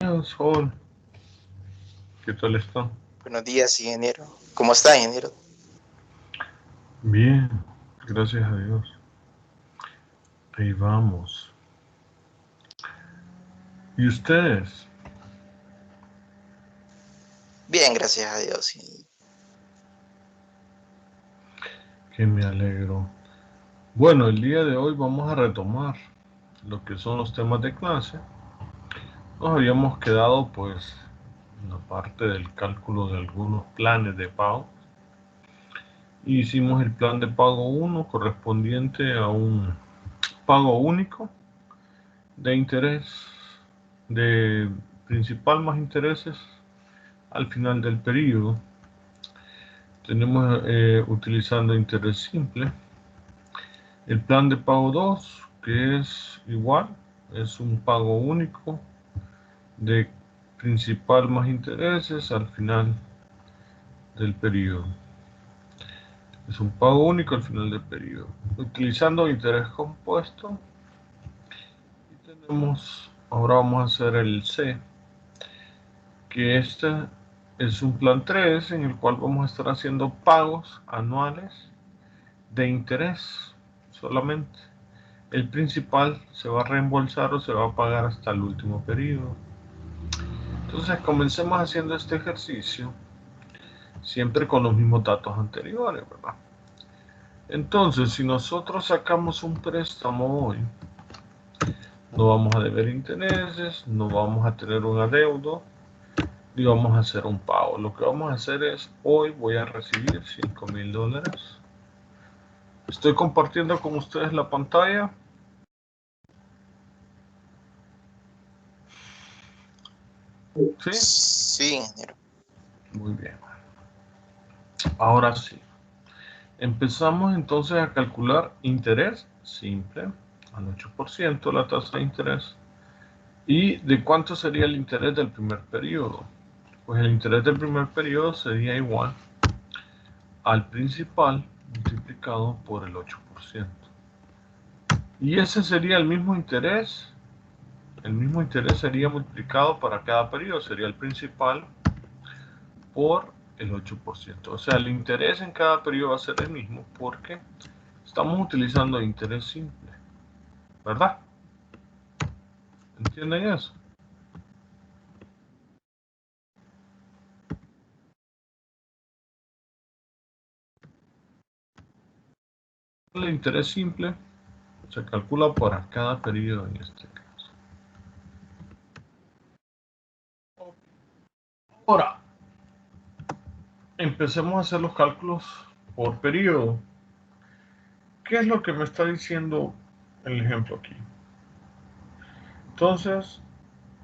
días, Joel. ¿Qué tal está? Buenos días, ingeniero. ¿Cómo está, ingeniero? Bien, gracias a Dios. Ahí vamos. ¿Y ustedes? Bien, gracias a Dios. Que me alegro. Bueno, el día de hoy vamos a retomar lo que son los temas de clase. Nos habíamos quedado pues en la parte del cálculo de algunos planes de pago. Hicimos el plan de pago 1 correspondiente a un pago único de interés, de principal más intereses al final del periodo. Tenemos utilizando interés simple. El plan de pago 2, que es igual, es un pago único de principal más intereses al final del periodo. Es un pago único al final del periodo. Utilizando interés compuesto. Y tenemos, ahora vamos a hacer el C, que este es un plan 3 en el cual vamos a estar haciendo pagos anuales de interés solamente. El principal se va a reembolsar o se va a pagar hasta el último periodo. Entonces comencemos haciendo este ejercicio siempre con los mismos datos anteriores, ¿verdad? Entonces, si nosotros sacamos un préstamo hoy, no vamos a deber intereses, no vamos a tener un adeudo y vamos a hacer un pago. Lo que vamos a hacer es, hoy voy a recibir $5,000. Estoy compartiendo con ustedes la pantalla. ¿Sí? Sí, ingeniero. Muy bien. Ahora sí. Empezamos entonces a calcular interés simple al 8%, la tasa de interés. ¿Y de cuánto sería el interés del primer periodo? Pues el interés del primer periodo sería igual al principal multiplicado por el 8%. Y ese sería el mismo interés. El mismo interés sería multiplicado para cada periodo. Sería el principal por el 8%. O sea, el interés en cada periodo va a ser el mismo porque estamos utilizando interés simple, ¿verdad? ¿Entienden eso? El interés simple se calcula para cada periodo en este caso. Ahora, empecemos a hacer los cálculos por periodo. ¿Qué es lo que me está diciendo el ejemplo aquí? Entonces,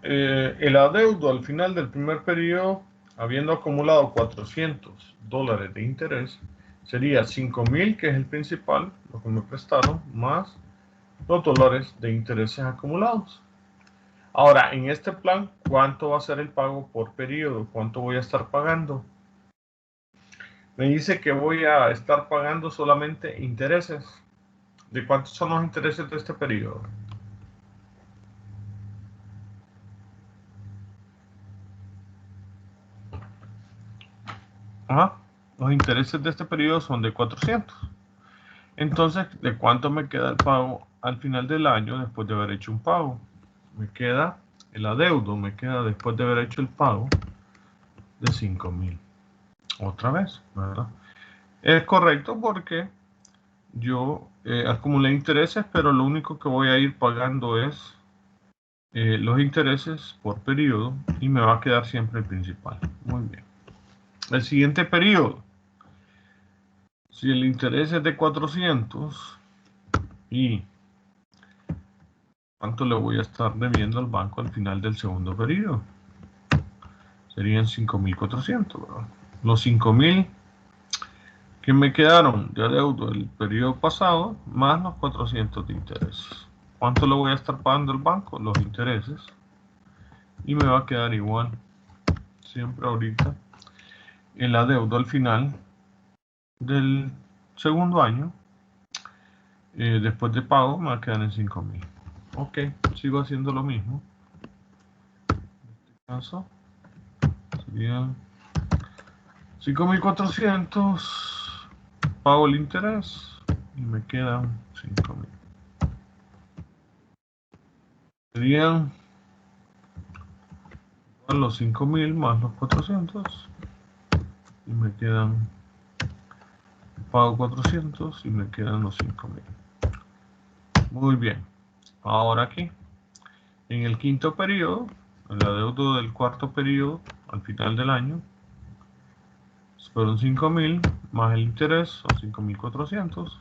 el adeudo al final del primer periodo, habiendo acumulado $400 de interés, sería 5,000, que es el principal, lo que me prestaron, más los dólares de intereses acumulados. Ahora, en este plan, ¿cuánto va a ser el pago por periodo? ¿Cuánto voy a estar pagando? Me dice que voy a estar pagando solamente intereses. ¿De cuántos son los intereses de este periodo? Ajá. Los intereses de este periodo son de 400. Entonces, ¿de cuánto me queda el pago al final del año después de haber hecho un pago? Me queda el adeudo, me queda después de haber hecho el pago de 5,000. Otra vez, ¿verdad? Es correcto porque yo acumulé intereses, pero lo único que voy a ir pagando es los intereses por periodo y me va a quedar siempre el principal. Muy bien. El siguiente periodo. Si el interés es de 400 y ¿cuánto le voy a estar debiendo al banco al final del segundo periodo? Serían 5,400, ¿verdad? Los 5,000 que me quedaron de adeudo del periodo pasado, más los 400 de interés. ¿Cuánto le voy a estar pagando al banco? Los intereses. Y me va a quedar igual, siempre ahorita, el adeudo al final del segundo año, después de pago, me va a quedar en 5,000. Ok, sigo haciendo lo mismo. Eso serían 5.400. Pago el interés y me quedan 5.000. Serían los 5.000 más los 400 y me quedan, pago 400 y me quedan los 5.000. Muy bien. Ahora aquí, en el quinto periodo, el adeudo del cuarto periodo, al final del año, fueron 5.000 más el interés, son 5.400.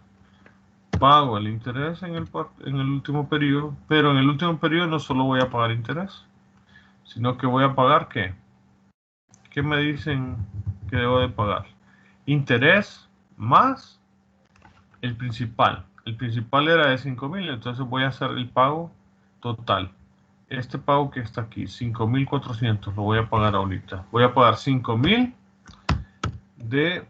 Pago el interés en el último periodo, pero en el último periodo no solo voy a pagar interés, sino que voy a pagar ¿qué? ¿Qué me dicen que debo de pagar? Interés más el principal. El principal era de 5.000, entonces voy a hacer el pago total. Este pago que está aquí, 5.400, lo voy a pagar ahorita. Voy a pagar 5.000 de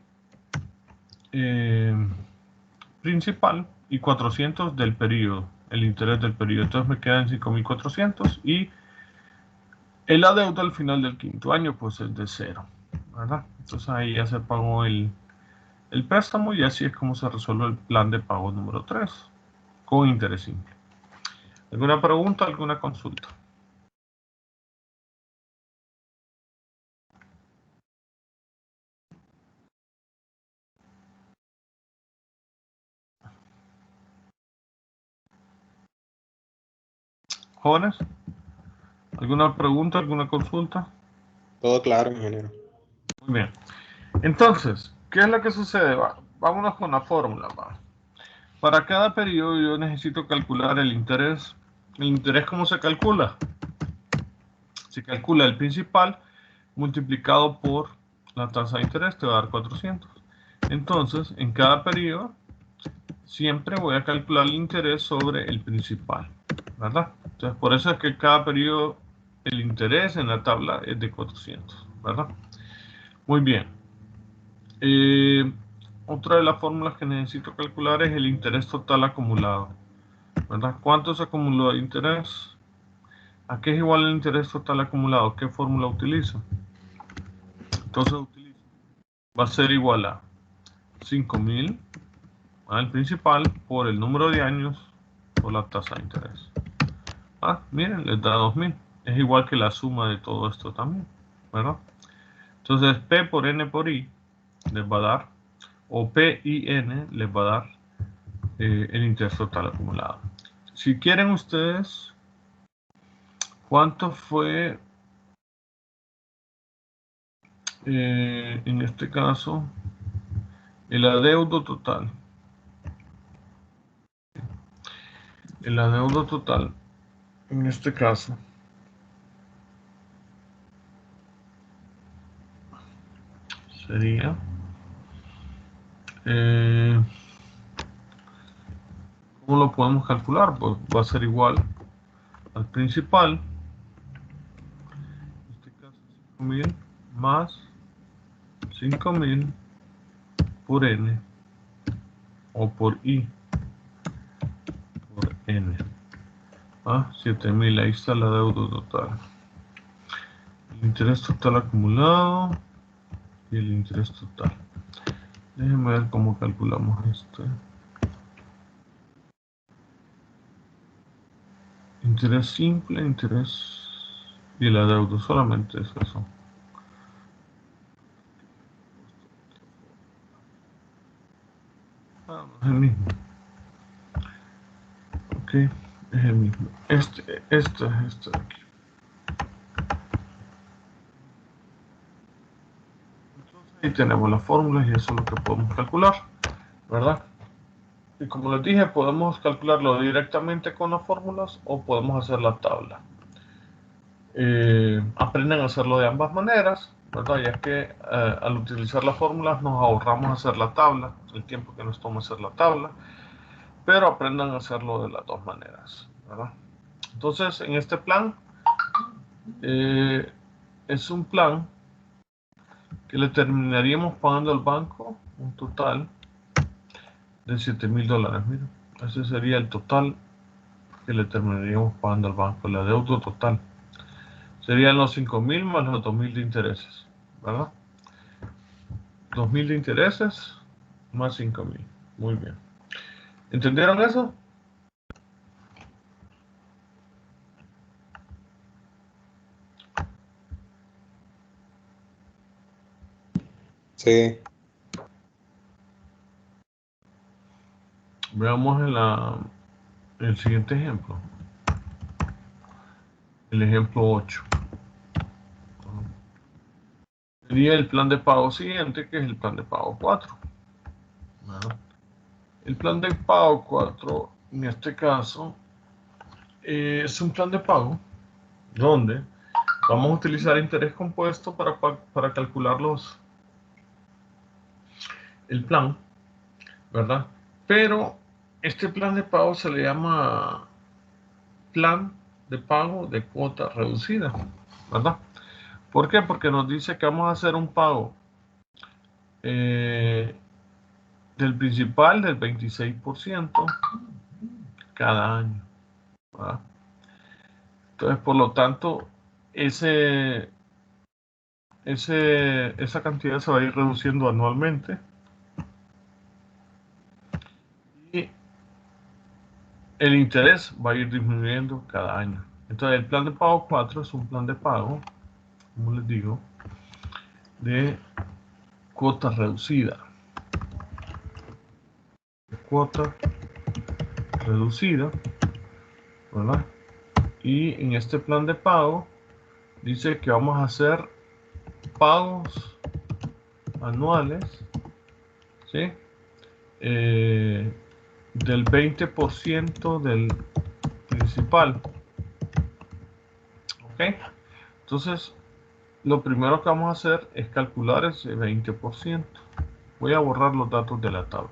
principal y 400 del periodo, el interés del periodo. Entonces me quedan 5.400 y el adeudo al final del quinto año pues es de 0, ¿verdad? Entonces ahí ya se pagó el préstamo y así es como se resuelve el plan de pago número 3 con interés simple. ¿Alguna pregunta, alguna consulta? Jóvenes, ¿alguna pregunta, alguna consulta? Todo claro, ingeniero. Muy bien. Entonces, ¿qué es lo que sucede? Vámonos con la fórmula. Para cada periodo yo necesito calcular el interés. ¿El interés cómo se calcula? Se calcula el principal multiplicado por la tasa de interés, te va a dar 400. Entonces, en cada periodo, siempre voy a calcular el interés sobre el principal, ¿verdad? Entonces, por eso es que cada periodo, el interés en la tabla es de 400, ¿verdad? Muy bien. Otra de las fórmulas que necesito calcular es el interés total acumulado, ¿verdad? ¿Cuánto se acumuló de interés? ¿A qué es igual el interés total acumulado? ¿Qué fórmula utilizo? Entonces va a ser igual a 5.000 al principal por el número de años por la tasa de interés. Miren, les da 2.000. Es igual que la suma de todo esto también, ¿verdad? Entonces P por N por I les va a dar, o P y N les va a dar el interés total acumulado. Si quieren ustedes, ¿cuánto fue en este caso el adeudo total? El adeudo total en este caso sería ¿cómo lo podemos calcular? Pues va a ser igual al principal, en este caso 5.000 más 5.000 por N o por I por N. 7.000, ahí está la deuda total. El interés total acumulado y el interés total. Déjenme ver cómo calculamos esto. Interés simple, interés y el adeudo, solamente es eso. No es el mismo. Ok, es el mismo. Este de aquí. Ahí tenemos las fórmulas y eso es lo que podemos calcular, ¿verdad? Y como les dije, podemos calcularlo directamente con las fórmulas o podemos hacer la tabla. Aprenden a hacerlo de ambas maneras, ¿verdad? Ya que al utilizar las fórmulas nos ahorramos hacer la tabla, el tiempo que nos toma hacer la tabla, pero aprendan a hacerlo de las dos maneras, ¿verdad? Entonces, en este plan, es un plan que le terminaríamos pagando al banco un total de $7.000. Mira, ese sería el total que le terminaríamos pagando al banco, la deuda total. Serían los 5.000 más los 2.000 de intereses, ¿verdad? 2.000 de intereses más 5.000. Muy bien. ¿Entendieron eso? Sí. Veamos el siguiente ejemplo. El ejemplo 8. Sería el plan de pago siguiente, que es el plan de pago 4. ¿Verdad? El plan de pago 4, en este caso, es un plan de pago donde vamos a utilizar interés compuesto para calcular el plan, ¿verdad? Pero este plan de pago se le llama plan de pago de cuota reducida, ¿verdad? ¿Por qué? Porque nos dice que vamos a hacer un pago del principal del 26% cada año, ¿verdad? Entonces, por lo tanto, esa cantidad se va a ir reduciendo anualmente y el interés va a ir disminuyendo cada año. Entonces, el plan de pago 4 es un plan de pago, como les digo, de cuota reducida. Cuota reducida, ¿verdad? Y en este plan de pago dice que vamos a hacer pagos anuales, ¿sí? Del 20% del principal. ¿Ok? Entonces, lo primero que vamos a hacer es calcular ese 20%. Voy a borrar los datos de la tabla.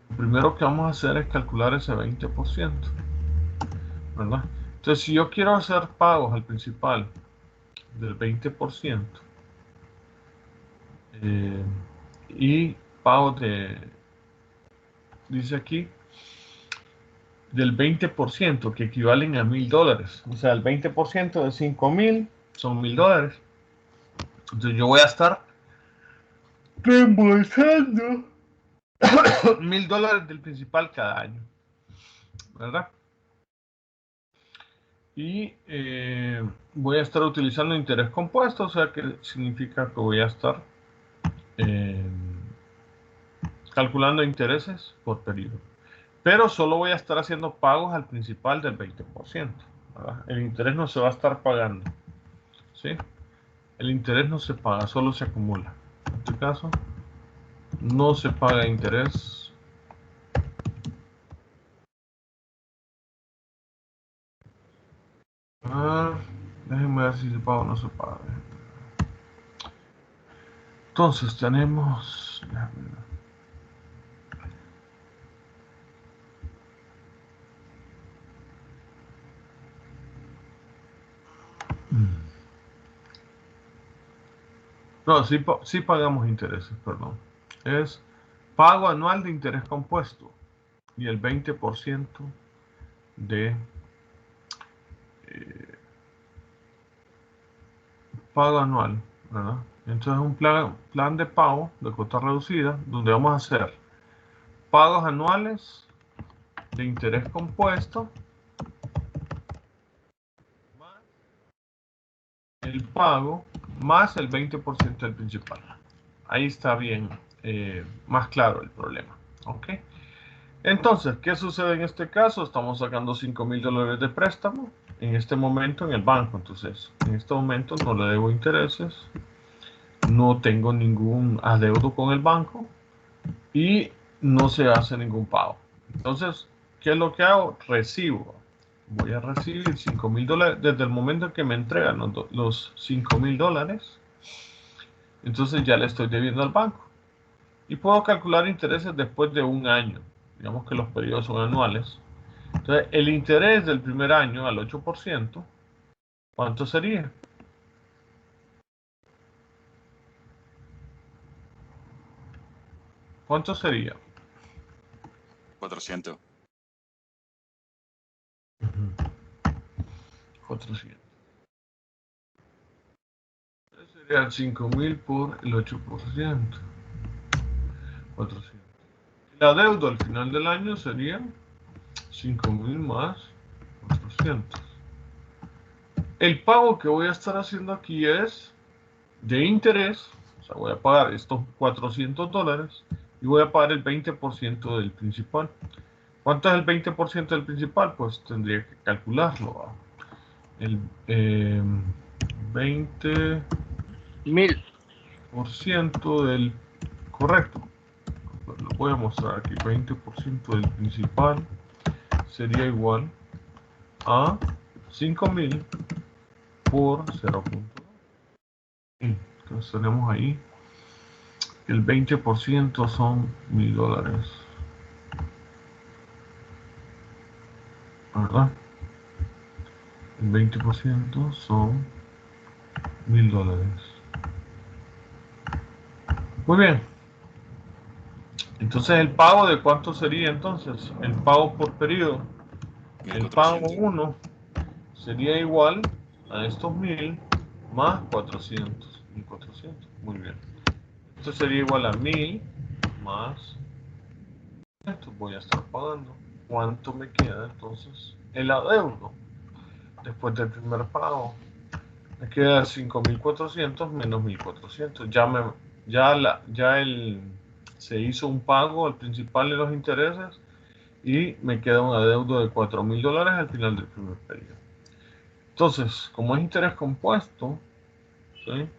Lo primero que vamos a hacer es calcular ese 20%, ¿verdad? Entonces, si yo quiero hacer pagos al principal del 20% y pagos dice aquí, del 20%, que equivalen a $1.000. O sea, el 20% de 5.000 son $1.000. Entonces yo voy a estar reembolsando $1.000 del principal cada año, ¿verdad? Y voy a estar utilizando interés compuesto, o sea que significa que voy a estar calculando intereses por periodo. Pero solo voy a estar haciendo pagos al principal del 20%, ¿verdad? El interés no se va a estar pagando, ¿sí? El interés no se paga, solo se acumula. En este caso, no se paga interés. Déjenme ver si se paga o no se paga. Entonces tenemos... No, sí pagamos intereses, perdón. Es pago anual de interés compuesto y el 20% de pago anual, ¿verdad? Entonces es un plan de pago de cuota reducida donde vamos a hacer pagos anuales de interés compuesto más el pago más el 20% del principal. Ahí está bien, más claro el problema. ¿Ok? Entonces, ¿qué sucede en este caso? Estamos sacando $5.000 de préstamo en este momento en el banco. Entonces, en este momento no le debo intereses, no tengo ningún adeudo con el banco y no se hace ningún pago. Entonces, ¿qué es lo que hago? Recibo. Voy a recibir $5.000 desde el momento en que me entregan los $5.000. Entonces ya le estoy debiendo al banco. Y puedo calcular intereses después de un año. Digamos que los periodos son anuales. Entonces, el interés del primer año al 8%, ¿cuánto sería? ¿Cuánto sería? 400. 400. Sería 5.000 por el 8%. 400. La deuda al final del año sería 5.000 más 400. El pago que voy a estar haciendo aquí es de interés. O sea, voy a pagar estos $400 y voy a pagar el 20% del principal. ¿Cuánto es el 20% del principal? Pues tendría que calcularlo, ¿va? El 20% del... Correcto. Lo voy a mostrar aquí. 20% del principal sería igual a 5.000 por 0.2. Entonces tenemos ahí el 20% son $1.000, ¿verdad? El 20% son $1.000. Muy bien. Entonces el pago de cuánto sería entonces? El pago por periodo. El pago 1 sería igual a estos 1.000 más 400. 1.400. Muy bien. Esto sería igual a 1.000 más esto. Voy a estar pagando. ¿Cuánto me queda entonces? El adeudo. Después del primer pago. Me queda 5.400 menos 1.400. Se hizo un pago al principal de los intereses y me queda un adeudo de $4.000 al final del primer periodo. Entonces, como es interés compuesto, ¿sí?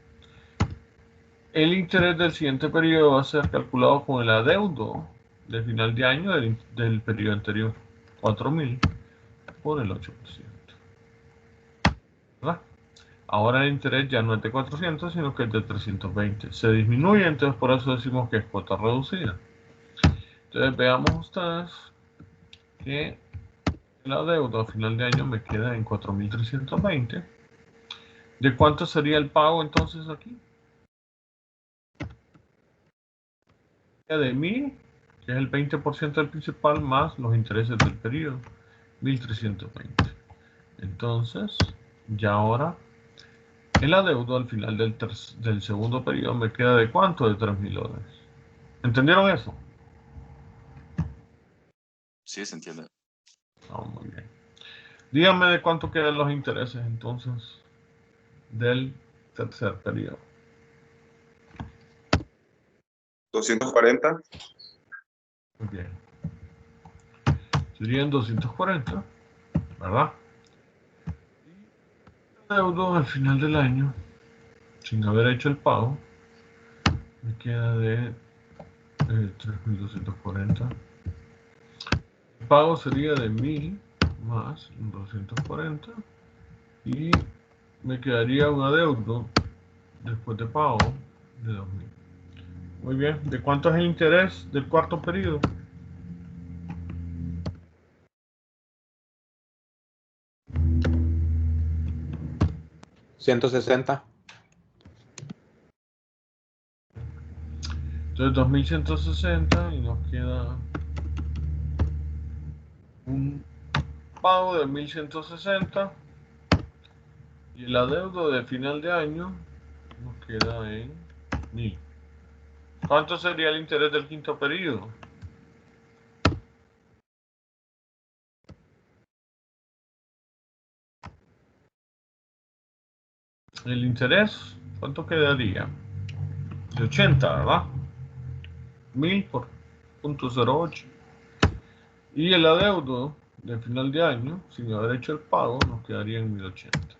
El interés del siguiente periodo va a ser calculado con el adeudo de final de año del periodo anterior, 4.000 por el 8%. ¿Verdad? Ahora el interés ya no es de 400, sino que es de 320. Se disminuye, entonces por eso decimos que es cuota reducida. Entonces veamos ustedes que la deuda a final de año me queda en 4.320. ¿De cuánto sería el pago entonces aquí? De 1.000, que es el 20% del principal, más los intereses del periodo, 1.320. Entonces, ya ahora, el adeudo al final del segundo periodo me queda de ¿cuánto? De $3.000. ¿Entendieron eso? Sí, se entiende. Muy bien. Díganme de cuánto quedan los intereses entonces del tercer periodo. 240. Muy bien. Serían 240, ¿verdad? Y el adeudo al final del año, sin haber hecho el pago, me queda de 3.240. El pago sería de 1.000 más 240 y me quedaría un adeudo después de pago de 2.000. Muy bien. ¿De cuánto es el interés del cuarto periodo? $160. Entonces 2.160 y nos queda un pago de 1.160 y el adeudo de final de año nos queda en 1.000. ¿Cuánto sería el interés del quinto periodo? El interés, ¿cuánto quedaría? De 80, ¿verdad? 1.000 por 0.08. Y el adeudo de final de año, sin haber hecho el pago, nos quedaría en 1.080.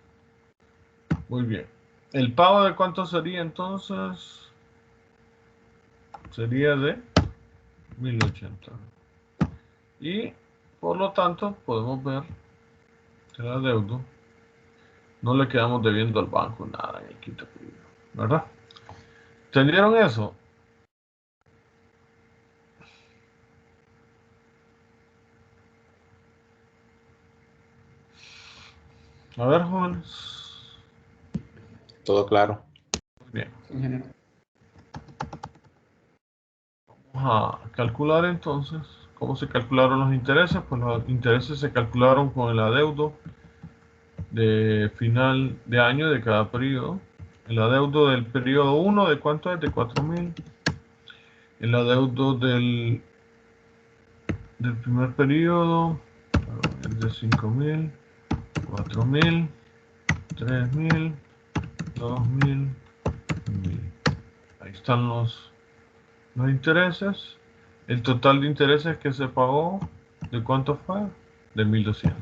Muy bien. ¿El pago de cuánto sería entonces? Sería de 1.080. Y por lo tanto podemos ver que el adeudo no le quedamos debiendo al banco nada en el quinto periodo, ¿verdad? ¿Entendieron eso? A ver, jóvenes. Todo claro. Muy bien. Vamos a calcular entonces cómo se calcularon los intereses. Pues los intereses se calcularon con el adeudo de final de año de cada periodo. El adeudo del periodo 1, ¿de cuánto es? De 4.000. El adeudo del primer periodo es de 5.000, 4.000, 3.000, 2.000, 1.000. Ahí están los intereses. El total de intereses que se pagó, ¿de cuánto fue? De 1.200.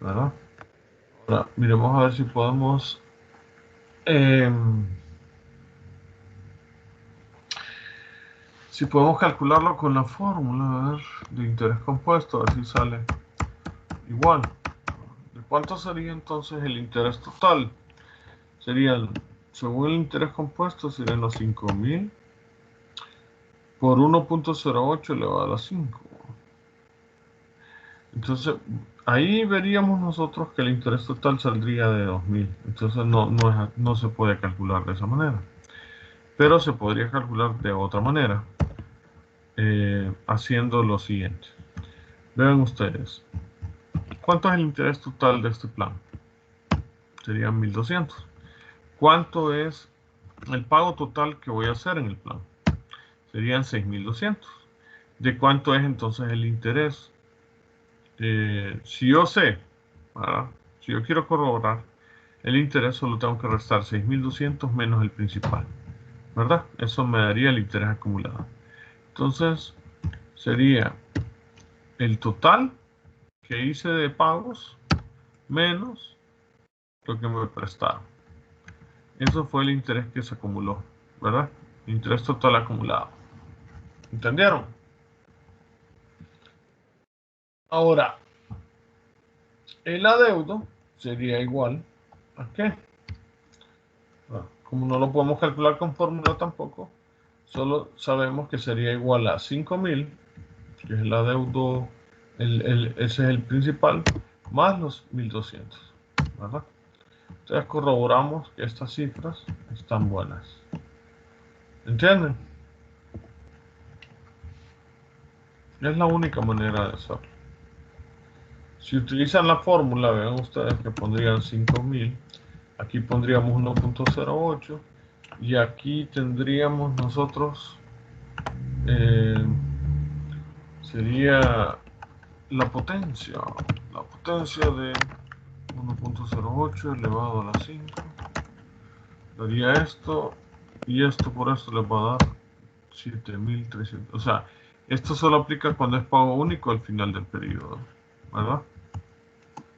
¿Verdad? Ahora, miremos a ver si podemos calcularlo con la fórmula, a ver, de interés compuesto, a ver si sale igual. ¿De cuánto sería entonces el interés total? Serían, según el interés compuesto, serían los 5.000 por 1.08 elevado a la 5. Entonces, ahí veríamos nosotros que el interés total saldría de 2.000. Entonces, no se puede calcular de esa manera. Pero se podría calcular de otra manera, haciendo lo siguiente. Vean ustedes, ¿cuánto es el interés total de este plan? Serían 1.200. ¿Cuánto es el pago total que voy a hacer en el plan? Serían 6.200. ¿De cuánto es entonces el interés? Si yo sé, ¿verdad? Si yo quiero corroborar el interés, solo tengo que restar 6.200 menos el principal, ¿verdad? Eso me daría el interés acumulado. Entonces, sería el total que hice de pagos menos lo que me prestaron. Eso fue el interés que se acumuló, ¿verdad? Interés total acumulado. ¿Entendieron? Ahora, el adeudo sería igual a ¿qué? Como no lo podemos calcular con fórmula tampoco, solo sabemos que sería igual a 5.000, que es el adeudo, ese es el principal, más los 1.200, ¿verdad? Entonces corroboramos que estas cifras están buenas. ¿Entienden? Es la única manera de hacerlo. Si utilizan la fórmula, vean ustedes que pondrían 5.000. Aquí pondríamos 1.08 y aquí tendríamos nosotros, sería la potencia de 1.08 elevado a la 5. Daría esto y esto por esto les va a dar 7.300. O sea, esto solo aplica cuando es pago único al final del periodo, ¿verdad?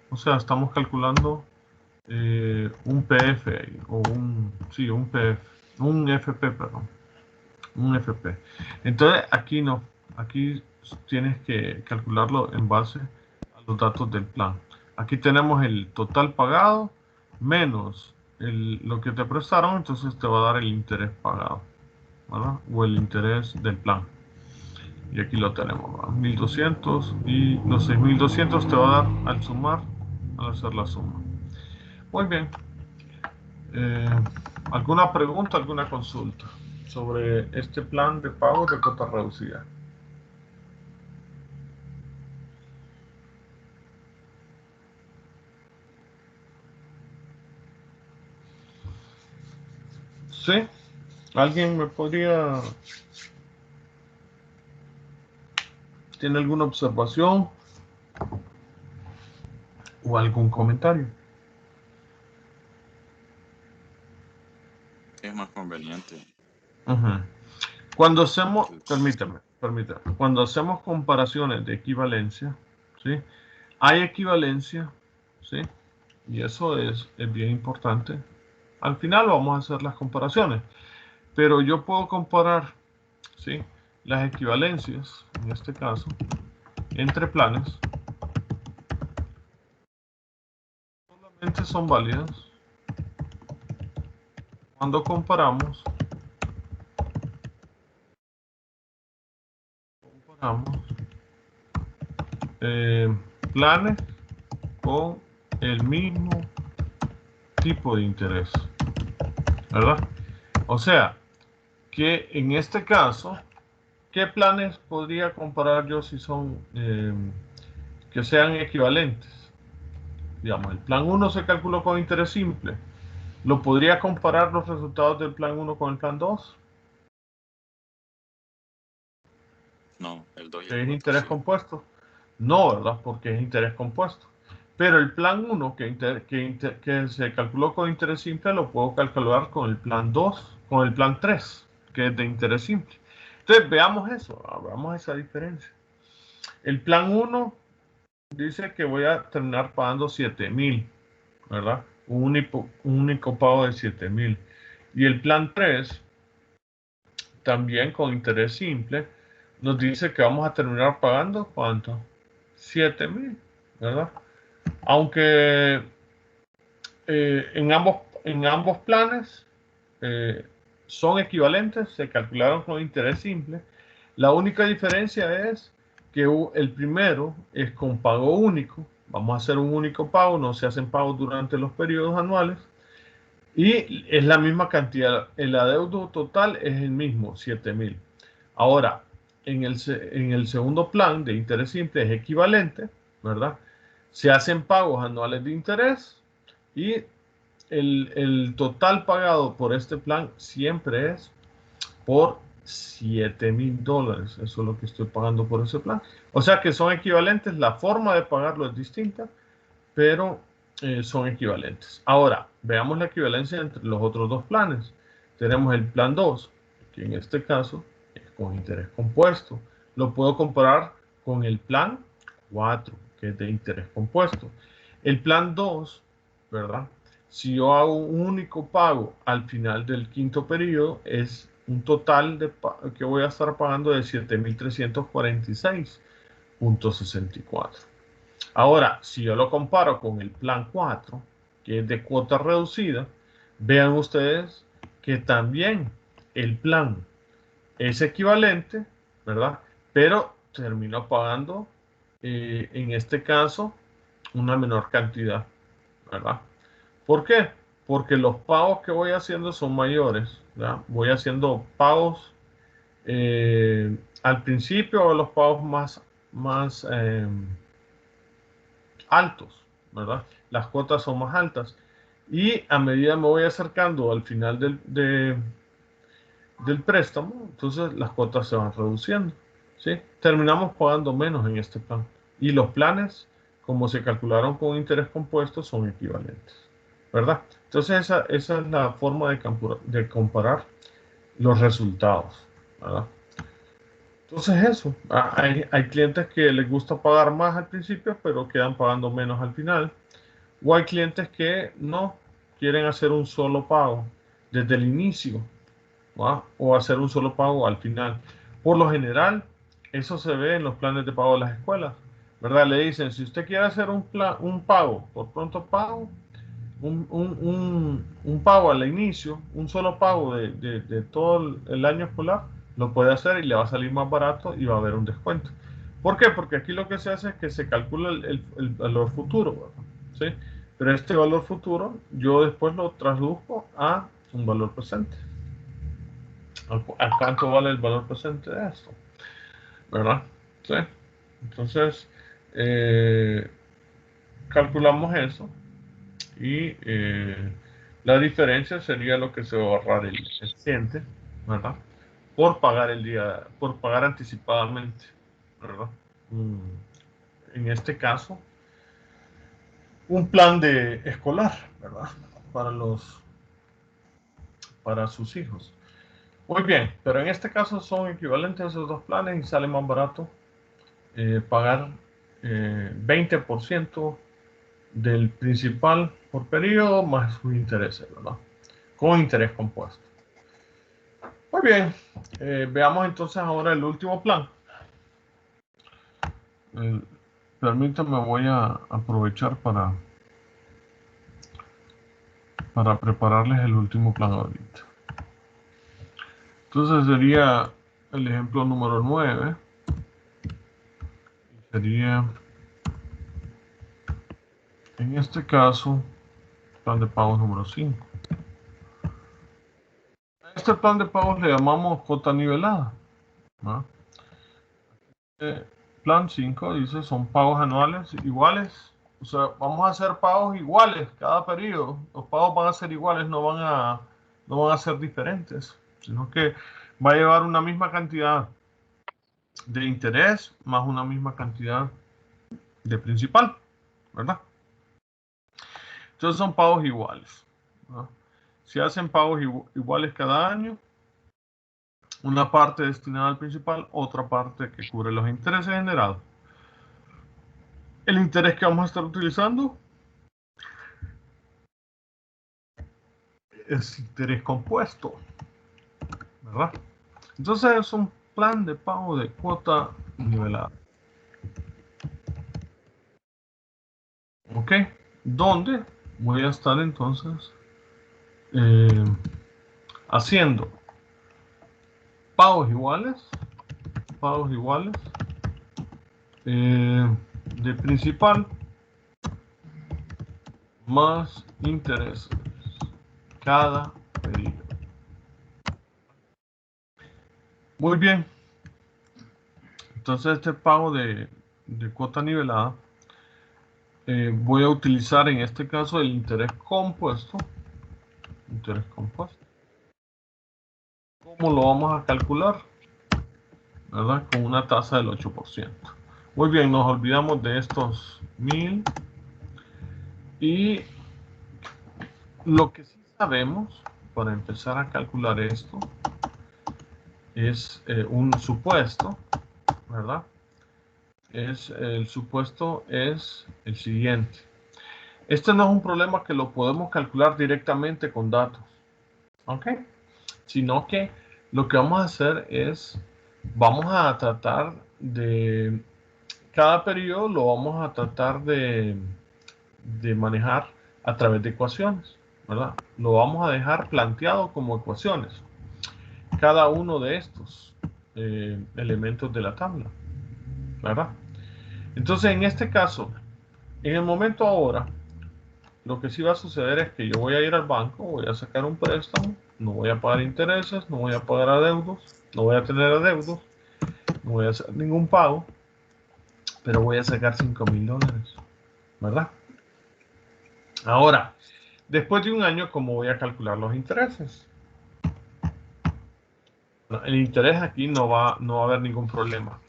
O sea, estamos calculando un PF ahí, o un FP, perdón. Un FP. Entonces, aquí no. Aquí tienes que calcularlo en base a los datos del plan. Aquí tenemos el total pagado menos lo que te prestaron, entonces te va a dar el interés pagado, ¿verdad? O el interés del plan. Y aquí lo tenemos, ¿verdad? 1.200 y los 6.200 te va a dar al sumar, al hacer la suma. Muy bien. ¿Alguna pregunta, alguna consulta sobre este plan de pago de cuota reducida? ¿Sí? ¿Alguien me podría... ¿Tiene alguna observación o algún comentario? Es más conveniente. Cuando hacemos, permítame, cuando hacemos comparaciones de equivalencia, ¿sí? Hay equivalencia, ¿sí? Y eso es bien importante. Al final vamos a hacer las comparaciones, pero yo puedo comparar, ¿sí? Las equivalencias, en este caso, entre planes, solamente son válidas cuando comparamos planes con el mismo tipo de interés, ¿verdad? O sea, que en este caso, ¿qué planes podría comparar yo si son que sean equivalentes? digamos, el plan 1 se calculó con interés simple. ¿Lo podría comparar los resultados del plan 1 con el plan 2? No, el 2 y ¿Es el 4 interés sí. compuesto? No, ¿verdad? Porque es interés compuesto. Pero el plan 1 que se calculó con interés simple lo puedo calcular con el plan 2, con el plan 3, que es de interés simple. Entonces, veamos eso, veamos esa diferencia. El plan 1 dice que voy a terminar pagando 7,000, ¿verdad? Un único pago de 7,000. Y el plan 3, también con interés simple, nos dice que vamos a terminar pagando, ¿cuánto? 7,000, ¿verdad? Aunque en ambos planes son equivalentes, se calcularon con interés simple. La única diferencia es que el primero es con pago único. Vamos a hacer un único pago, no se hacen pagos durante los periodos anuales. Y es la misma cantidad. El adeudo total es el mismo, 7,000. Ahora, en el segundo plan de interés simple es equivalente, ¿verdad? Se hacen pagos anuales de interés y el total pagado por este plan siempre es por $7,000. Eso es lo que estoy pagando por ese plan. O sea que son equivalentes, la forma de pagarlo es distinta, pero son equivalentes. Ahora, veamos la equivalencia entre los otros dos planes. Tenemos el plan 2, que en este caso es con interés compuesto. Lo puedo comparar con el plan 4, que es de interés compuesto. El plan 2, ¿verdad? Si yo hago un único pago al final del quinto periodo, es un total que voy a estar pagando de 7,346.64. Ahora, si yo lo comparo con el plan 4, que es de cuota reducida, vean ustedes que también el plan es equivalente, ¿verdad? Pero termino pagando, en este caso, una menor cantidad, ¿verdad? ¿Por qué? Porque los pagos que voy haciendo son mayores, ¿verdad? Voy haciendo pagos al principio, los pagos más altos, ¿verdad? Las cuotas son más altas. Y a medida me voy acercando al final del préstamo, entonces las cuotas se van reduciendo, ¿sí? Terminamos pagando menos en este plan. Y los planes, como se calcularon con interés compuesto, son equivalentes, ¿verdad? Entonces esa es la forma de comparar los resultados, ¿verdad? Entonces eso, hay clientes que les gusta pagar más al principio, pero quedan pagando menos al final. O hay clientes que no quieren hacer un solo pago desde el inicio, ¿va? O hacer un solo pago al final. Por lo general, eso se ve en los planes de pago de las escuelas, ¿verdad? Le dicen, si usted quiere hacer un pago por pronto pago, un pago al inicio, un solo pago de todo el año escolar, lo puede hacer y le va a salir más barato y va a haber un descuento. ¿Por qué? Porque aquí lo que se hace es que se calcula el valor futuro, ¿verdad? ¿Sí? Pero este valor futuro yo después lo traduzco a un valor presente. ¿A cuánto vale el valor presente de esto? ¿Verdad? ¿Sí? Entonces, calculamos eso. Y la diferencia sería lo que se va a ahorrar el cliente, ¿verdad? Por pagar anticipadamente, ¿verdad? En este caso, un plan de escolar, ¿verdad? Para sus hijos. Muy bien, pero en este caso son equivalentes esos dos planes y sale más barato pagar 20% del principal por periodo más sus intereses, ¿verdad? Con interés compuesto. Muy bien, veamos entonces ahora el último plan. Permítanme, voy a aprovechar para prepararles el último plan ahorita. Entonces sería el ejemplo número 9. Sería, en este caso, plan de pagos número 5. Este plan de pagos le llamamos cuota nivelada, ¿no? Plan 5 dice son pagos anuales iguales, sea, vamos a hacer pagos iguales cada periodo. Los pagos van a ser iguales, no van a ser diferentes, sino que va a llevar una misma cantidad de interés más una misma cantidad de principal, ¿verdad? Entonces son pagos iguales, ¿no? Si hacen pagos iguales cada año, una parte destinada al principal, otra parte que cubre los intereses generados. El interés que vamos a estar utilizando es interés compuesto, ¿verdad? Entonces es un plan de pago de cuota nivelada. ¿Ok? ¿Dónde voy a estar entonces haciendo pagos iguales de principal más intereses cada periodo? Muy bien. Entonces este pago de cuota nivelada voy a utilizar en este caso el interés compuesto. ¿Cómo lo vamos a calcular? ¿Verdad? Con una tasa del 8%. Muy bien, nos olvidamos de estos 1000. Y lo que sí sabemos para empezar a calcular esto es un supuesto, ¿verdad? El supuesto es el siguiente. Este no es un problema que lo podemos calcular directamente con datos, ¿ok? Sino que lo que vamos a hacer es, vamos a tratar de, cada periodo lo vamos a tratar de manejar a través de ecuaciones, ¿verdad? Lo vamos a dejar planteado como ecuaciones, cada uno de estos elementos de la tabla, ¿verdad? Entonces, en este caso, en el momento ahora, lo que sí va a suceder es que yo voy a ir al banco, voy a sacar un préstamo, no voy a pagar intereses, no voy a pagar adeudos, no voy a tener adeudos, no voy a hacer ningún pago, pero voy a sacar $5,000, ¿verdad? Ahora, después de un año, ¿cómo voy a calcular los intereses? El interés aquí no va a haber ningún problema.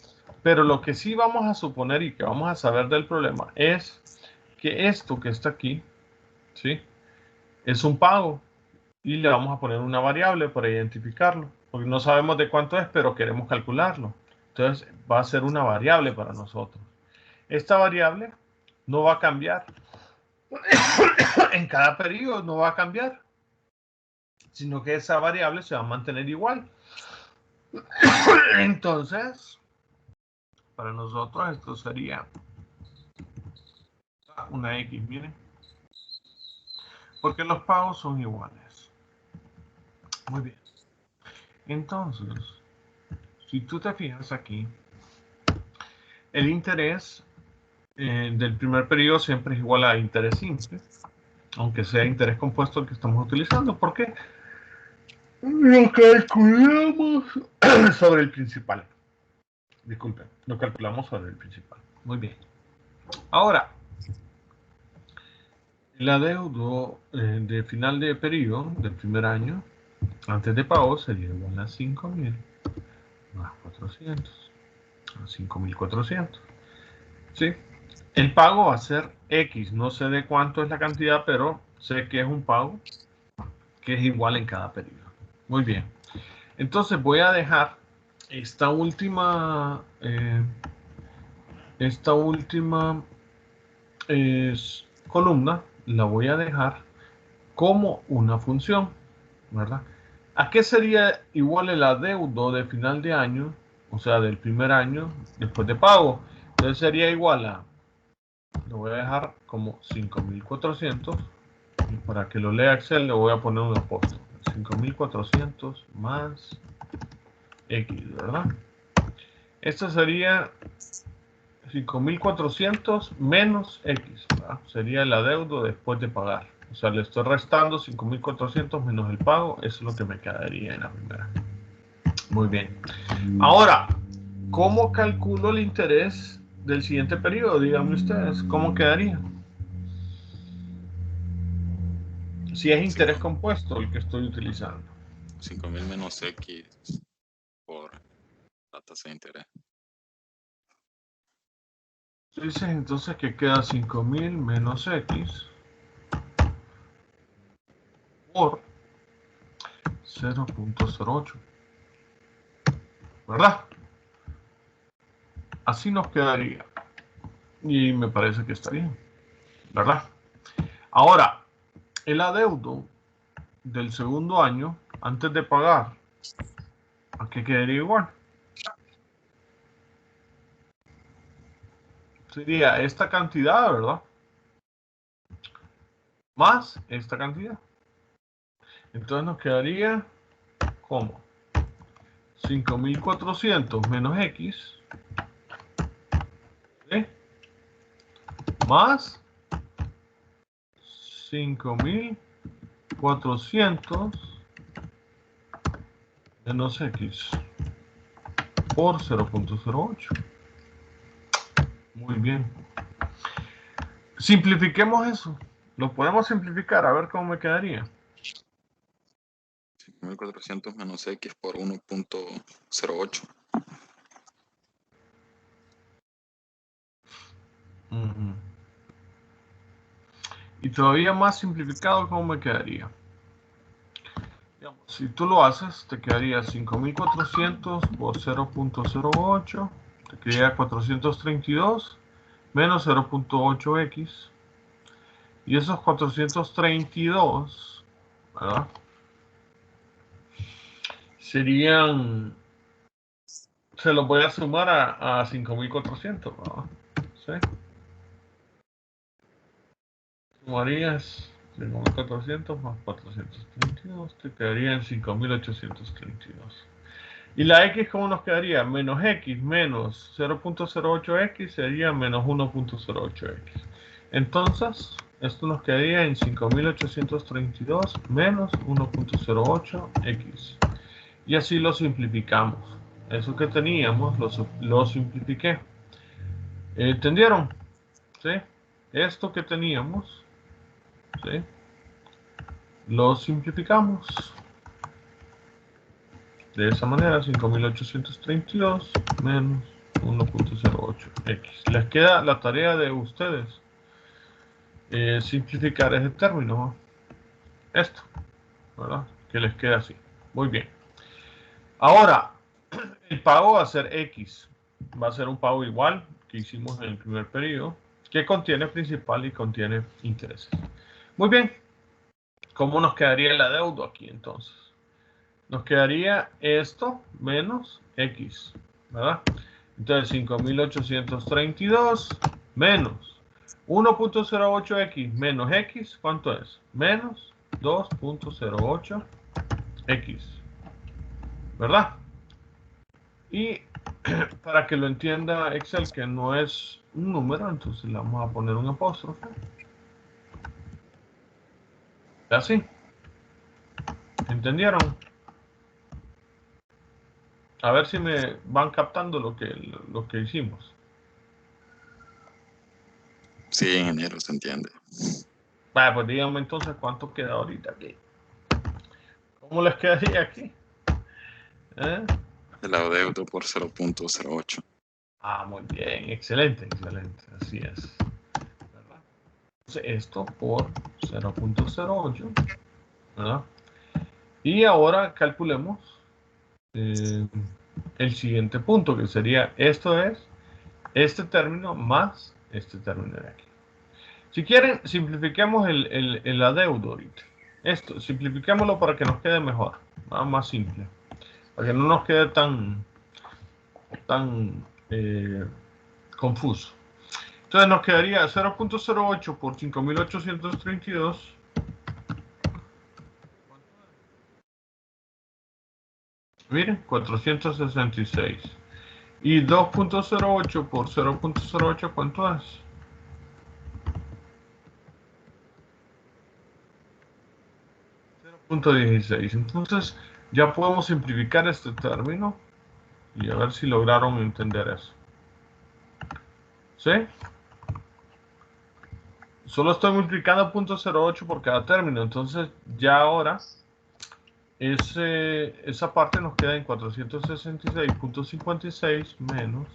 Pero lo que sí vamos a suponer y que vamos a saber del problema es que esto que está aquí, ¿sí? Es un pago y le vamos a poner una variable para identificarlo. Porque no sabemos de cuánto es, pero queremos calcularlo. Entonces va a ser una variable para nosotros. Esta variable no va a cambiar. En cada periodo no va a cambiar, sino que esa variable se va a mantener igual. Entonces, para nosotros esto sería una X, miren, porque los pagos son iguales. Muy bien. Entonces, si tú te fijas aquí, el interés del primer periodo siempre es igual a interés simple, aunque sea interés compuesto el que estamos utilizando, porque lo calculamos sobre el principal. Disculpen, lo calculamos sobre el principal. Muy bien. Ahora, el adeudo de final de periodo del primer año, antes de pago, sería igual a 5,000 más 400, a 5,400. ¿Sí? El pago va a ser X, no sé de cuánto es la cantidad, pero sé que es un pago que es igual en cada periodo. Muy bien. Entonces voy a dejar esta última columna, la voy a dejar como una función, ¿verdad? ¿A qué sería igual el adeudo de final de año, o sea, del primer año después de pago? Entonces sería igual a, lo voy a dejar como 5,400, y para que lo lea Excel le voy a poner un apóstrofe, 5,400 más X, ¿verdad? Esto sería 5,400 menos X, ¿verdad? Sería el adeudo después de pagar. O sea, le estoy restando 5,400 menos el pago. Eso es lo que me quedaría en la primera. Muy bien. Ahora, ¿cómo calculo el interés del siguiente periodo? Díganme ustedes, ¿cómo quedaría? Si es interés compuesto el que estoy utilizando. 5.000 menos X por la tasa de interés. Tú dices entonces que queda 5.000 menos X por 0.08. ¿Verdad? Así nos quedaría. Y me parece que está bien. ¿Verdad? Ahora, el adeudo del segundo año, antes de pagar, ¿a qué quedaría igual? Sería esta cantidad, ¿verdad? Más esta cantidad. Entonces nos quedaría como 5.400 menos X, ¿sí? Más 5.400 menos X por 0.08. Muy bien. Simplifiquemos eso. Lo podemos simplificar, a ver cómo me quedaría. 5.400 menos X por 1.08. Y todavía más simplificado, ¿cómo me quedaría? Digamos, si tú lo haces, te quedaría 5.400 por 0.08, te quedaría 432 menos 0.8x. Y esos 432, ¿verdad? Serían, se los voy a sumar a 5.400, ¿verdad? ¿Sí? Sumarías 5.400 más 432, te quedaría en 5.832. ¿Y la x cómo nos quedaría? Menos x menos 0.08x sería menos 1.08x. Entonces, esto nos quedaría en 5.832 menos 1.08x. Y así lo simplificamos. Eso que teníamos lo simplifiqué. ¿Entendieron? ¿Sí? Esto que teníamos, ¿sí? Lo simplificamos. De esa manera, 5.832 menos 1.08x. Les queda la tarea de ustedes. Simplificar ese término. Esto, ¿verdad? Que les queda así. Muy bien. Ahora, el pago va a ser X. Va a ser un pago igual que hicimos en el primer periodo, que contiene principal y contiene intereses. Muy bien. ¿Cómo nos quedaría el adeudo aquí entonces? Nos quedaría esto menos X, ¿verdad? Entonces 5.832 menos 1.08x menos X, ¿cuánto es? Menos 2.08x, ¿verdad? Y para que lo entienda Excel, que no es un número, entonces le vamos a poner un apóstrofe. Así. ¿Entendieron? A ver si me van captando lo que hicimos. Sí, ingeniero, se entiende. Vale, pues díganme entonces cuánto queda ahorita aquí. ¿Cómo les quedaría aquí? El adeudo por 0.08. Ah, muy bien, excelente, excelente, así es. ¿Verdad? Entonces esto por 0.08, ¿verdad? Y ahora calculemos el siguiente punto, que sería, esto es este término más este término de aquí. Si quieren, simplifiquemos el adeudo ahorita. Esto, simplifiquémoslo para que nos quede mejor, más simple, para que no nos quede tan confuso. Entonces nos quedaría 0.08 por 5.832. Miren, 466. Y 2.08 por 0.08, ¿cuánto es? 0.16. Entonces ya podemos simplificar este término y a ver si lograron entender eso. ¿Sí? solo estoy multiplicando 0.08 por cada término. Entonces, ya ahora, esa parte nos queda en 466.56 menos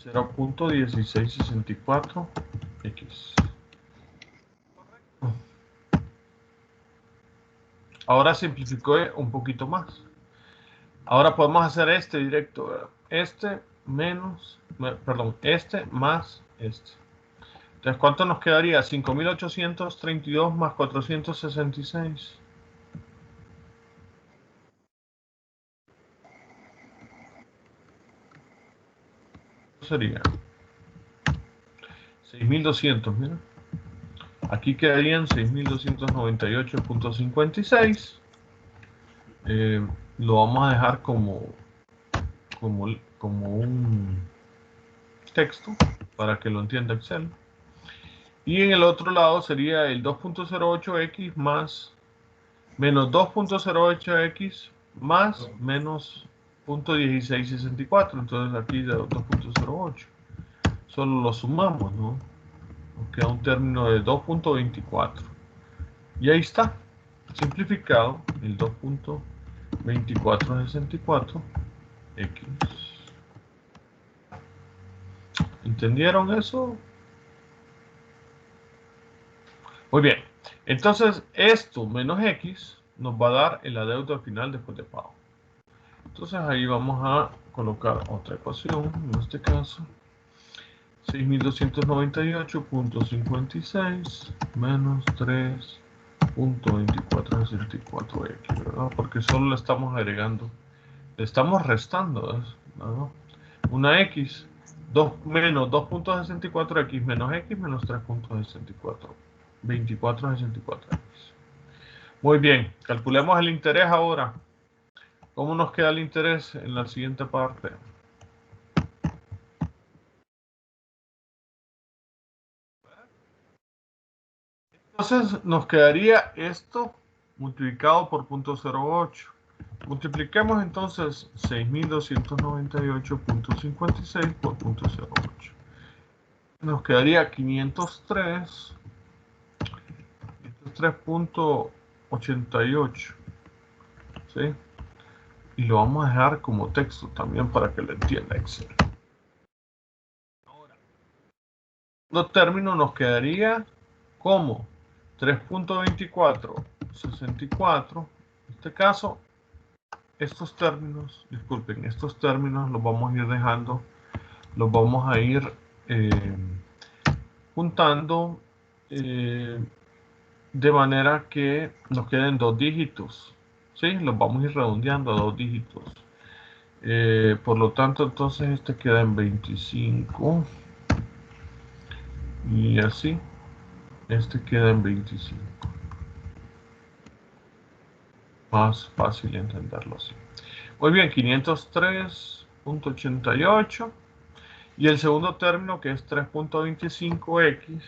0.1664x. Ahora simplificó un poquito más. Ahora podemos hacer este directo, ¿verdad? Este más este. Entonces, ¿cuánto nos quedaría? 5.832 más 466. Sería 6.200, mira. Aquí quedarían 6.298.56. Lo vamos a dejar como un texto para que lo entienda Excel. Y en el otro lado sería el 2.08x más menos 2.08x más menos 0.1664. Entonces aquí de 2.08. Solo lo sumamos, ¿no? Nos queda un término de 2.24. Y ahí está. Simplificado el 2.2464x. ¿Entendieron eso? Muy bien. Entonces, esto menos x nos va a dar el adeudo al final después de pago. Entonces, ahí vamos a colocar otra ecuación. En este caso, 6.298.56 menos 3.2464x, ¿verdad? Porque solo le estamos agregando, le estamos restando, ¿no? Una x, menos 2.64x menos x menos 2464x. Muy bien, calculemos el interés ahora. ¿Cómo nos queda el interés en la siguiente parte? Entonces nos quedaría esto multiplicado por 0.08. Multipliquemos entonces 6.298.56 por 0.08. Nos quedaría 503.88. ¿Sí? Y lo vamos a dejar como texto también para que lo entienda Excel. Ahora, el término nos quedaría como 3.2464. En este caso, estos términos los vamos a ir dejando, los vamos a ir juntando de manera que nos queden 2 dígitos. ¿Sí? Los vamos a ir redondeando a 2 dígitos. Por lo tanto, entonces este queda en 25. Y así, este queda en 25. Más fácil entenderlo así. Muy bien, 503.88. Y el segundo término, que es 3.25x,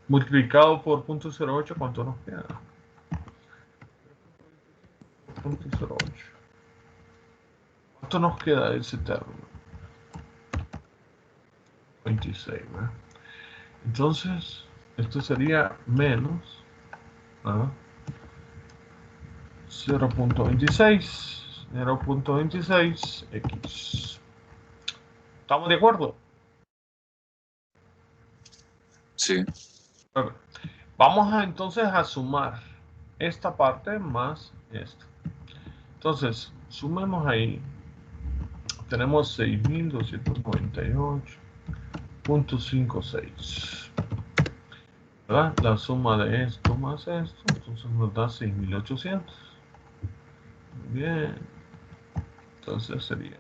multiplicado por 0.08, ¿cuánto nos queda? 0.08. ¿Cuánto nos queda de ese término? 26, ¿verdad? Entonces, esto sería menos 0.26x. ¿Estamos de acuerdo? Sí. Vamos entonces a sumar esta parte más esta. Entonces, sumemos ahí. Tenemos 6.298.56. ¿Verdad? La suma de esto más esto, entonces nos da 6.800. Muy bien. Entonces sería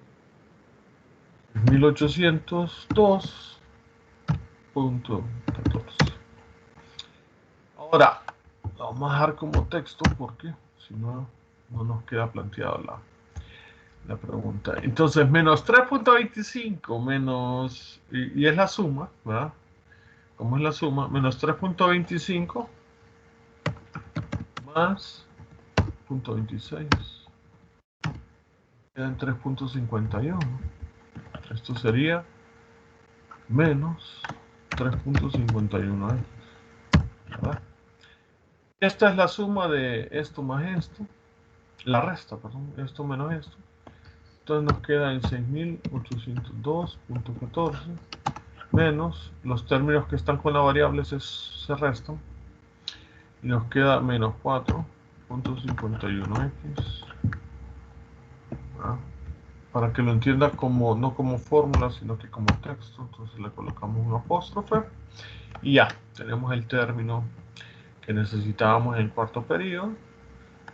6.802.14. Ahora, lo vamos a dejar como texto porque si no, no nos queda planteada la pregunta. Entonces, menos 3.25 menos, y es la suma, ¿verdad? ¿Cómo es la suma? Menos 3.25 más 0.26. Quedan 3.51. Esto sería menos 3.51x, ¿verdad? Esta es la suma de esto más esto, la resta, perdón, esto menos esto. Entonces nos queda en 6.802.14 menos los términos que están con la variable se restan y nos queda menos 4.51x, ¿verdad? Para que lo entienda como, no como fórmula, sino que como texto. Entonces le colocamos un apóstrofe y ya, tenemos el término que necesitábamos en el cuarto periodo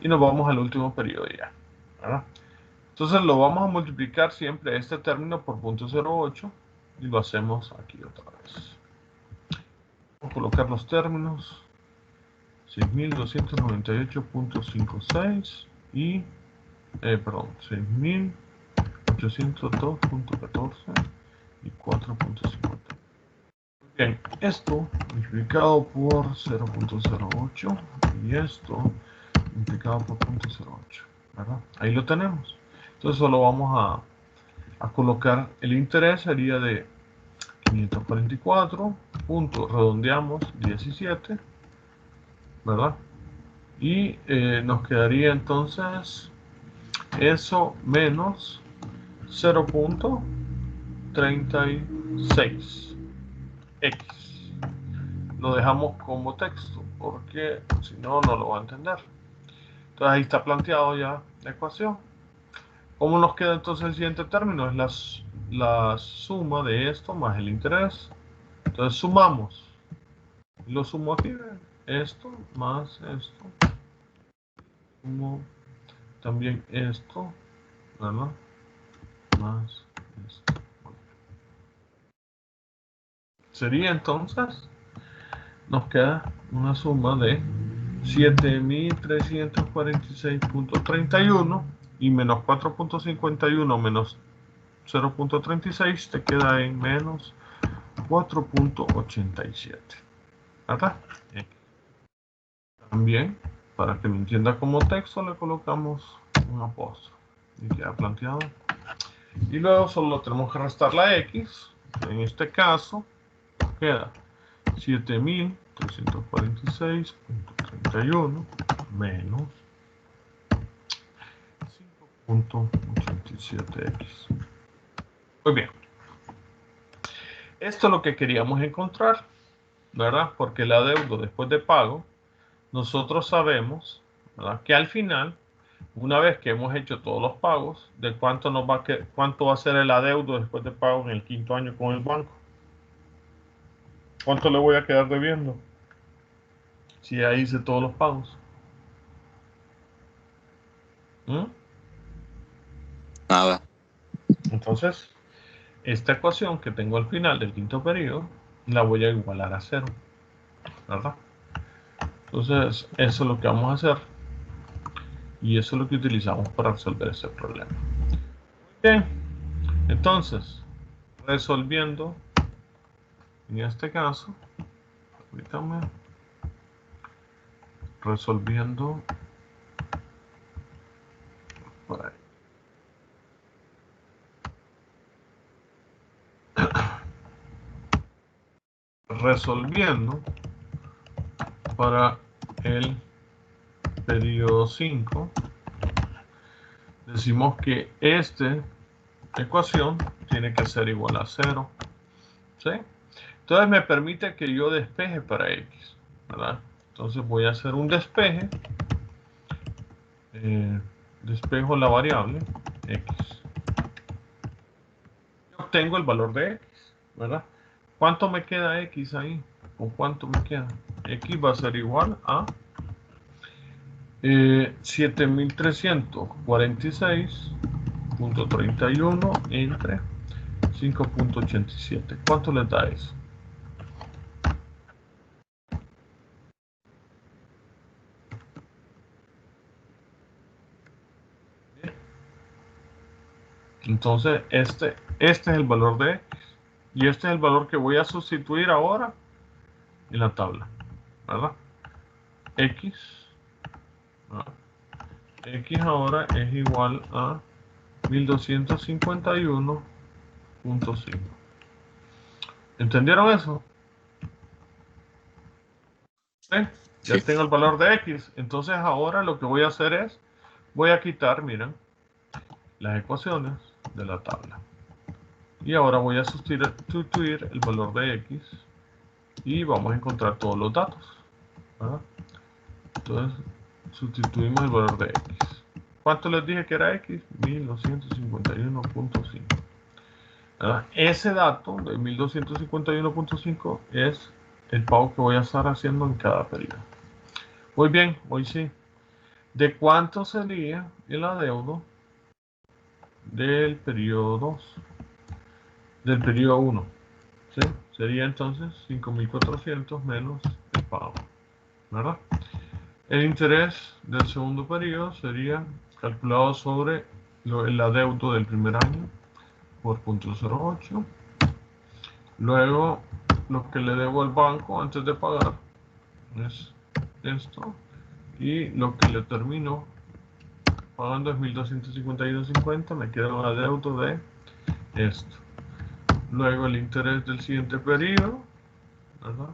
y nos vamos al último periodo ya, ¿verdad? Entonces lo vamos a multiplicar siempre este término por 0.08 y lo hacemos aquí otra vez. Vamos a colocar los términos 6.298.56 y, perdón, 6.802.14 y 4.50. Bien, esto multiplicado por 0.08 y esto multiplicado por 0.08, ¿verdad? Ahí lo tenemos. Entonces solo vamos a colocar el interés, sería de 544 puntos, redondeamos 17, ¿verdad? Y nos quedaría entonces eso menos 0.36 x. Lo dejamos como texto porque si no, no lo va a entender. Entonces ahí está planteado ya la ecuación. ¿Cómo nos queda entonces el siguiente término? Es la suma de esto más el interés. Entonces sumamos. Lo sumo aquí. Esto más esto. Sumo también esto, ¿verdad? Más esto. Sería entonces, nos queda una suma de 7.346.31 y menos 4.51 menos 0.36 te queda en menos 4.87, ¿verdad? También, para que lo entienda como texto, le colocamos un apóstrofe y queda planteado. Y luego solo tenemos que restar la x. En este caso queda 7.346.31 menos 5.87x. Muy bien. Esto es lo que queríamos encontrar, ¿verdad? Porque el adeudo después de pago, nosotros sabemos, ¿verdad?, que al final, una vez que hemos hecho todos los pagos, de cuánto va a ser el adeudo después de pago en el quinto año con el banco. ¿Cuánto le voy a quedar debiendo? Si ya hice todos los pagos. Nada. Entonces, esta ecuación que tengo al final del quinto periodo, la voy a igualar a 0, ¿verdad? Entonces, eso es lo que vamos a hacer. Y eso es lo que utilizamos para resolver ese problema. Bien, entonces, resolviendo, en este caso, permítanme, resolviendo por ahí. Resolviendo para el periodo 5, decimos que esta ecuación tiene que ser igual a 0, ¿sí? Entonces me permite que yo despeje para x, ¿verdad? Entonces voy a hacer un despeje, despejo la variable x. Obtengo el valor de x, ¿verdad? ¿Cuánto me queda x ahí? ¿Con cuánto me queda? X va a ser igual a 7.346.31 entre 5.87. ¿Cuánto les da eso? Entonces, este es el valor de x. Y este es el valor que voy a sustituir ahora en la tabla, ¿verdad? X. X ahora es igual a 1251.5. ¿Entendieron eso? ¿Sí? Ya Sí. tengo el valor de X. Entonces ahora lo que voy a hacer es, voy a quitar, miren, las ecuaciones de la tabla. Y ahora voy a sustituir el valor de X y vamos a encontrar todos los datos, ¿verdad? Entonces sustituimos el valor de X. ¿Cuánto les dije que era X? 1251.5. Ese dato de 1251.5 es el pago que voy a estar haciendo en cada periodo. Muy bien, hoy sí. ¿De cuánto sería el adeudo del periodo 2? Del periodo 1. ¿Sí? Sería entonces 5.400 menos el pago, ¿verdad? El interés del segundo periodo sería calculado sobre el adeudo del primer año por 0.08. Luego, lo que le debo al banco antes de pagar es esto. Y lo que le termino pagando es 1.251.50. Me queda un adeudo de esto. Luego el interés del siguiente periodo, ¿verdad?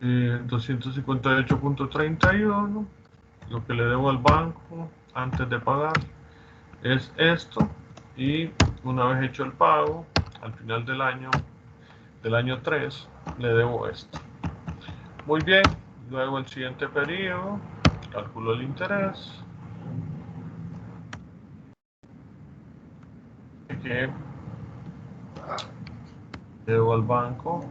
258.31. Lo que le debo al banco antes de pagar es esto. Y una vez hecho el pago, al final del año 3, le debo esto. Muy bien. Luego el siguiente periodo, calculo el interés. Que debo al banco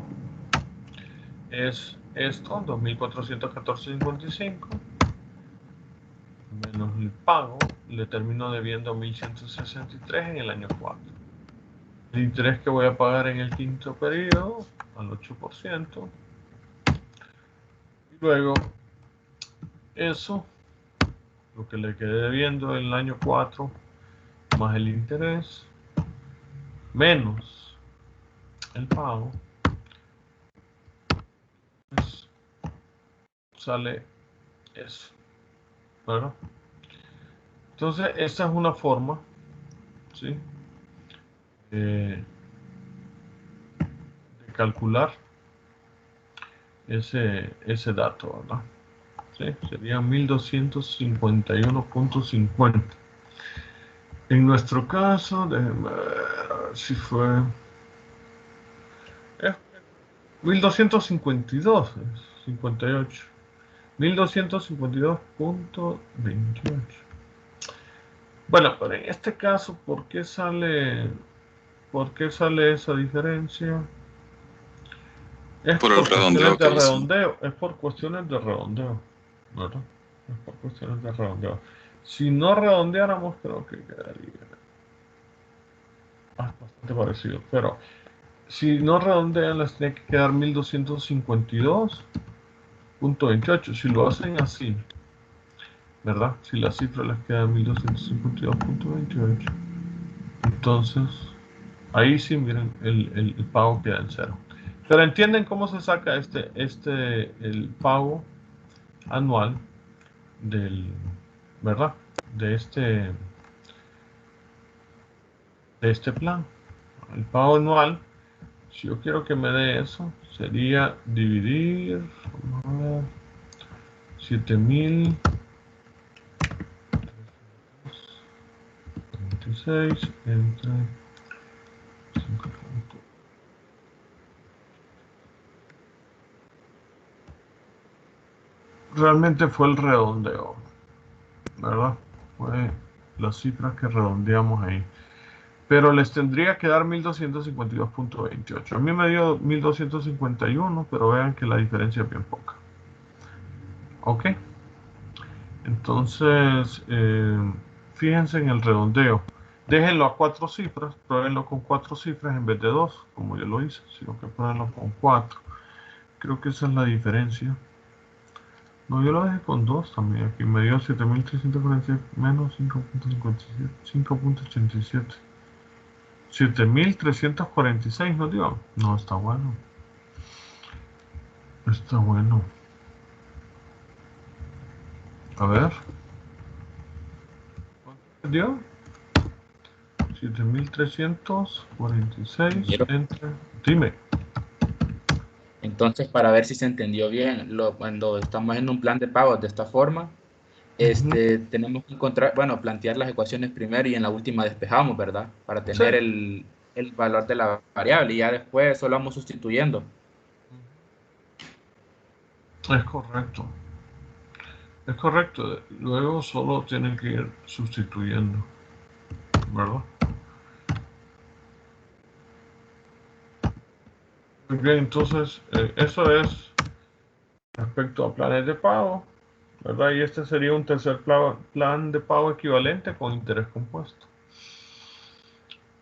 es esto, 2.414.55 menos el pago, le termino debiendo 1.163 en el año 4. El interés que voy a pagar en el quinto periodo al 8%. Y luego eso, lo que le quedé debiendo en el año 4, más el interés, menos el pago, pues sale eso, ¿verdad? Entonces, esta es una forma, ¿sí? De calcular ese dato, ¿verdad? ¿Sí? Sería 1251.50. En nuestro caso, déjenme ver si fue 1252.58. 1252.28. Bueno, pero en este caso, ¿por qué sale esa diferencia? Es Por el por redondeo cuestiones que de hizo. redondeo, ¿verdad? Es por cuestiones de redondeo. Si no redondeáramos, creo que quedaría bastante parecido. Pero si no redondean, les tiene que quedar 1252.28. Si lo hacen así, ¿verdad? Si la cifra les queda 1252.28, entonces ahí sí, miren, el pago queda en cero. Pero entienden cómo se saca el pago anual del, ¿verdad? De este plan. El pago anual, si yo quiero que me dé eso, sería dividir, vamos a ver, 7.026 entre 5. Realmente fue el redondeo, ¿verdad? Fue las cifras que redondeamos ahí. Pero les tendría que dar 1252.28. A mí me dio 1251, pero vean que la diferencia es bien poca. ¿Ok? Entonces, fíjense en el redondeo. Déjenlo a 4 cifras, pruébenlo con 4 cifras en vez de 2, como yo lo hice, sino que pruébenlo con 4. Creo que esa es la diferencia. No, yo lo dejé con 2 también. Aquí me dio 7.347 menos 5.57, 5.87. 7.346 nos dio. No, está bueno. Está bueno. A ver. ¿Cuánto dio? 7.346 Ingeniero. entre... Dime. Entonces, para ver si se entendió bien, cuando estamos en un plan de pagos de esta forma, tenemos que encontrar, bueno, plantear las ecuaciones primero y en la última despejamos, ¿verdad? Para tener Sí. el valor de la variable y ya después solo vamos sustituyendo. Es correcto. Es correcto. Luego solo tienen que ir sustituyendo, ¿verdad? Muy bien, entonces eso es respecto a planes de pago, ¿verdad? Y este sería un tercer plan de pago equivalente con interés compuesto.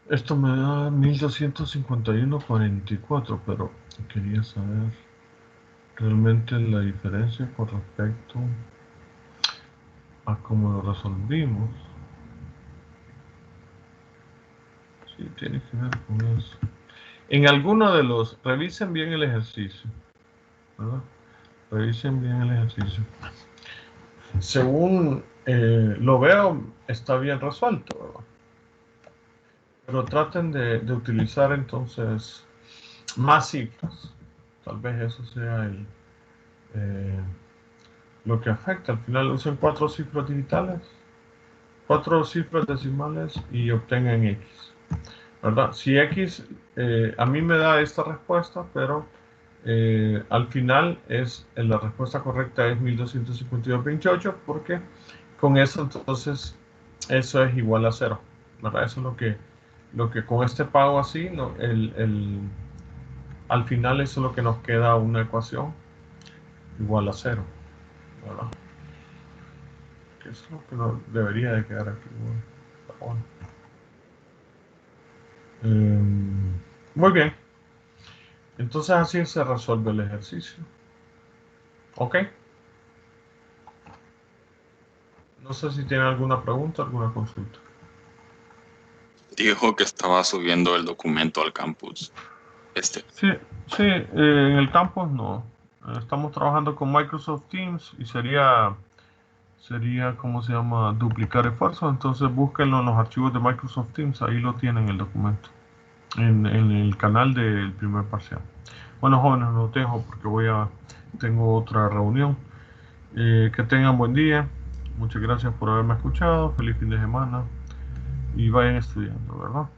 Esto me da 1.251,44, pero quería saber realmente la diferencia con respecto a cómo lo resolvimos. Sí, tiene que ver con eso. En alguno de los, revisen bien el ejercicio, ¿verdad? Revisen bien el ejercicio. Según lo veo, está bien resuelto, ¿verdad? Pero traten de utilizar entonces más cifras. Tal vez eso sea lo que afecta. Al final usen 4 cifras digitales, 4 cifras decimales y obtengan X, ¿verdad? Si X a mí me da esta respuesta, pero al final la respuesta correcta es 1252,28 porque con eso entonces eso es igual a 0, ¿verdad? Eso es lo que con este pago así, no, al final eso es lo que nos queda una ecuación igual a 0, ¿verdad? Que eso es lo que nos debería de quedar aquí. Bueno. Muy bien. Entonces así se resuelve el ejercicio. ¿Ok? No sé si tienen alguna pregunta, alguna consulta. Dijo que estaba subiendo el documento al campus. Sí, en el campus no. Estamos trabajando con Microsoft Teams y sería, ¿cómo se llama? Duplicar esfuerzos. Entonces búsquenlo en los archivos de Microsoft Teams, ahí lo tienen el documento, en el canal del primer parcial. Bueno, jóvenes, los dejo porque tengo otra reunión. Que tengan buen día. Muchas gracias por haberme escuchado. Feliz fin de semana. Y vayan estudiando, ¿verdad?